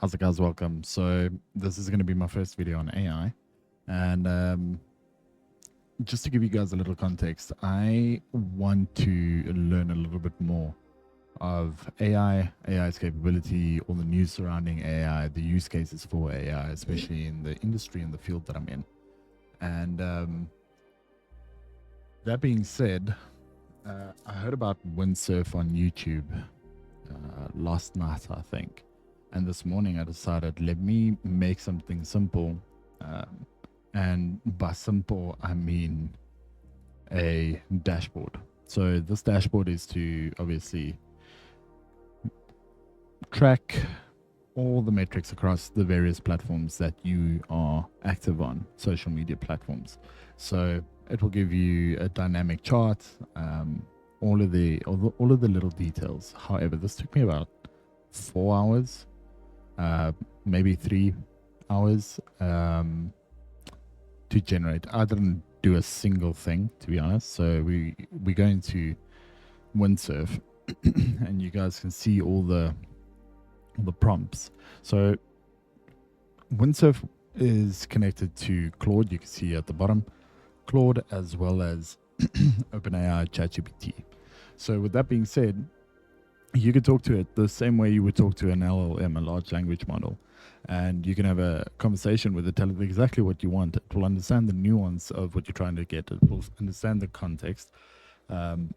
How's it, guys? Welcome. So this is going to be my first video on AI, and just to give you guys a little context, I want to learn a little bit more of AI, AI's capability, all the news surrounding AI, the use cases for AI, especially in the industry and the field that I'm in. And that being said, I heard about Windsurf on YouTube last night, I think. And this morning I decided, let me make something simple. And by simple, I mean a dashboard. So this dashboard is to obviously track all the metrics across the various platforms that you are active on, social media platforms. So it will give you a dynamic chart, all of the little details. However, this took me about 4 hours, maybe 3 hours to generate. I didn't do a single thing, to be honest. So we go into Windsurf, and you guys can see all the prompts. So Windsurf is connected to Claude. You can see at the bottom, Claude as well as OpenAI ChatGPT. So with that being said, you could talk to it the same way you would talk to an LLM, a large language model, and you can have a conversation with it, tell it exactly what you want. It will understand the nuance of what you're trying to get. It will understand the context, and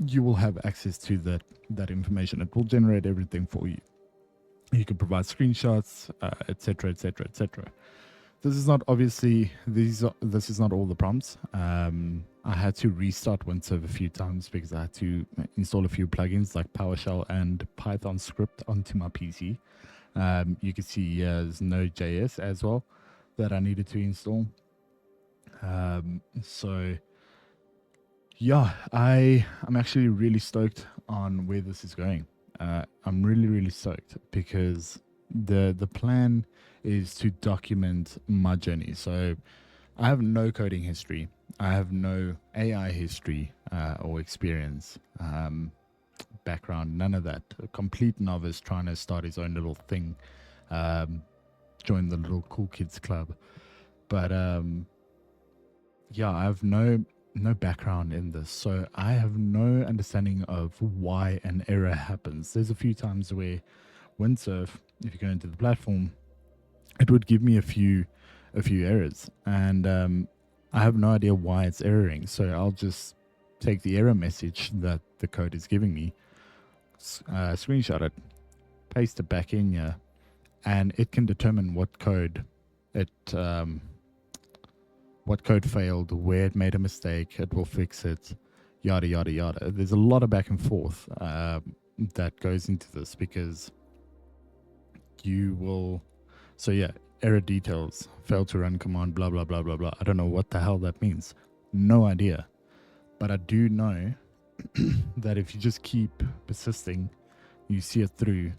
you will have access to that information. It will generate everything for you. You can provide screenshots, etc., etc., etc. This is not obviously this is not all the prompts. I had to restart Windsurf a few times because I had to install a few plugins like PowerShell and Python script onto my PC. You can see there's Node.js as well that I needed to install. So yeah, I'm actually really stoked on where this is going. I'm really stoked because the plan is to document my journey. So I have no coding history. I have no AI history or experience, background, none of that. A complete novice trying to start his own little thing, join the little cool kids club. But yeah, I have no background in this, so I have no understanding of why an error happens. There's a few times where Windsurf, if you go into the platform, it would give me a few errors, and I have no idea why it's erroring. So I'll just take the error message that the code is giving me, screenshot it, paste it back in here, and it can determine what code failed, where it made a mistake. It will fix it, yada yada yada. There's a lot of back and forth that goes into this, because you will. So yeah, error details, failed to run command, blah blah blah blah blah. I don't know what the hell that means. No idea. But I do know that if you just keep persisting, you see it through.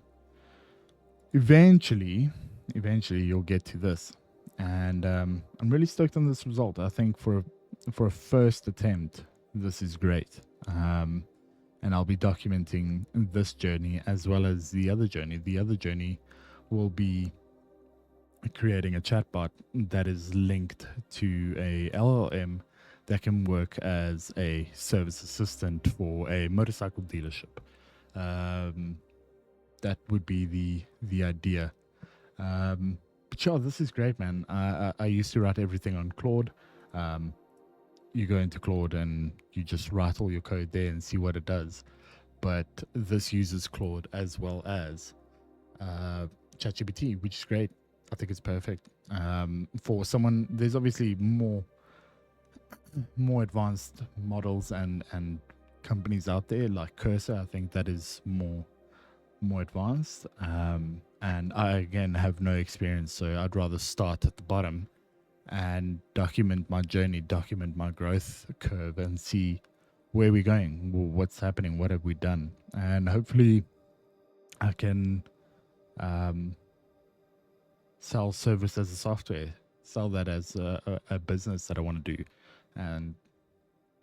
Eventually you'll get to this. And I'm really stoked on this result. I think for a first attempt, this is great. And I'll be documenting this journey as well as the other journey. The other journey will be creating a chatbot that is linked to a LLM that can work as a service assistant for a motorcycle dealership. That would be the idea. But sure, this is great, man. I used to write everything on Claude. You go into Claude and you just write all your code there and see what it does. But this uses Claude as well as ChatGPT, which is great. I think it's perfect. For someone, there's obviously more advanced models and companies out there like Cursor. I think that is more advanced. And I, again, have no experience, so I'd rather start at the bottom and document my journey, document my growth curve, and see where we're going, what's happening, what have we done. And hopefully I can sell service as a software, sell that as a business that I want to do, and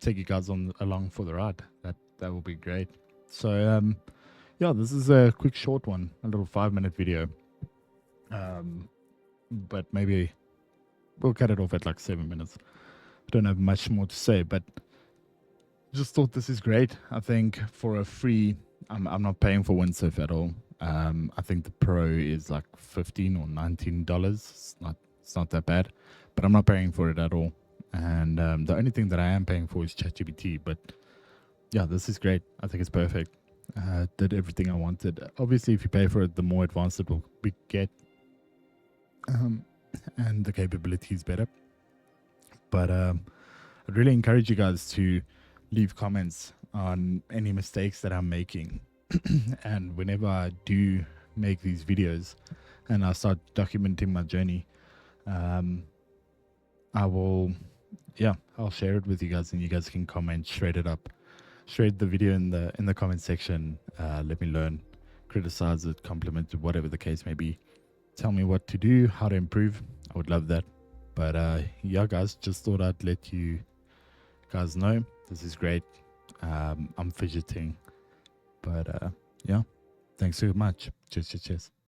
take you guys along for the ride. That will be great. So yeah, this is a quick short one, a little 5-minute video. But maybe we'll cut it off at like 7 minutes. I don't have much more to say, but just thought this is great. I think for a free, I'm not paying for Windsurf at all. I think the Pro is like $15 or $19. It's not that bad, but I'm not paying for it at all. And the only thing that I am paying for is ChatGPT. But yeah, this is great. I think it's perfect. Did everything I wanted. Obviously, if you pay for it, the more advanced it will get, and the capability is better. But I'd really encourage you guys to leave comments on any mistakes that I'm making. And whenever I do make these videos and I start documenting my journey, I'll share it with you guys, and you guys can comment, shred it up, shred the video in the comment section. Let me learn, criticize it, compliment it, whatever the case may be. Tell me what to do, how to improve. I would love that. But yeah, guys, just thought I'd let you guys know this is great. I'm fidgeting, but yeah, thanks so much. Cheers.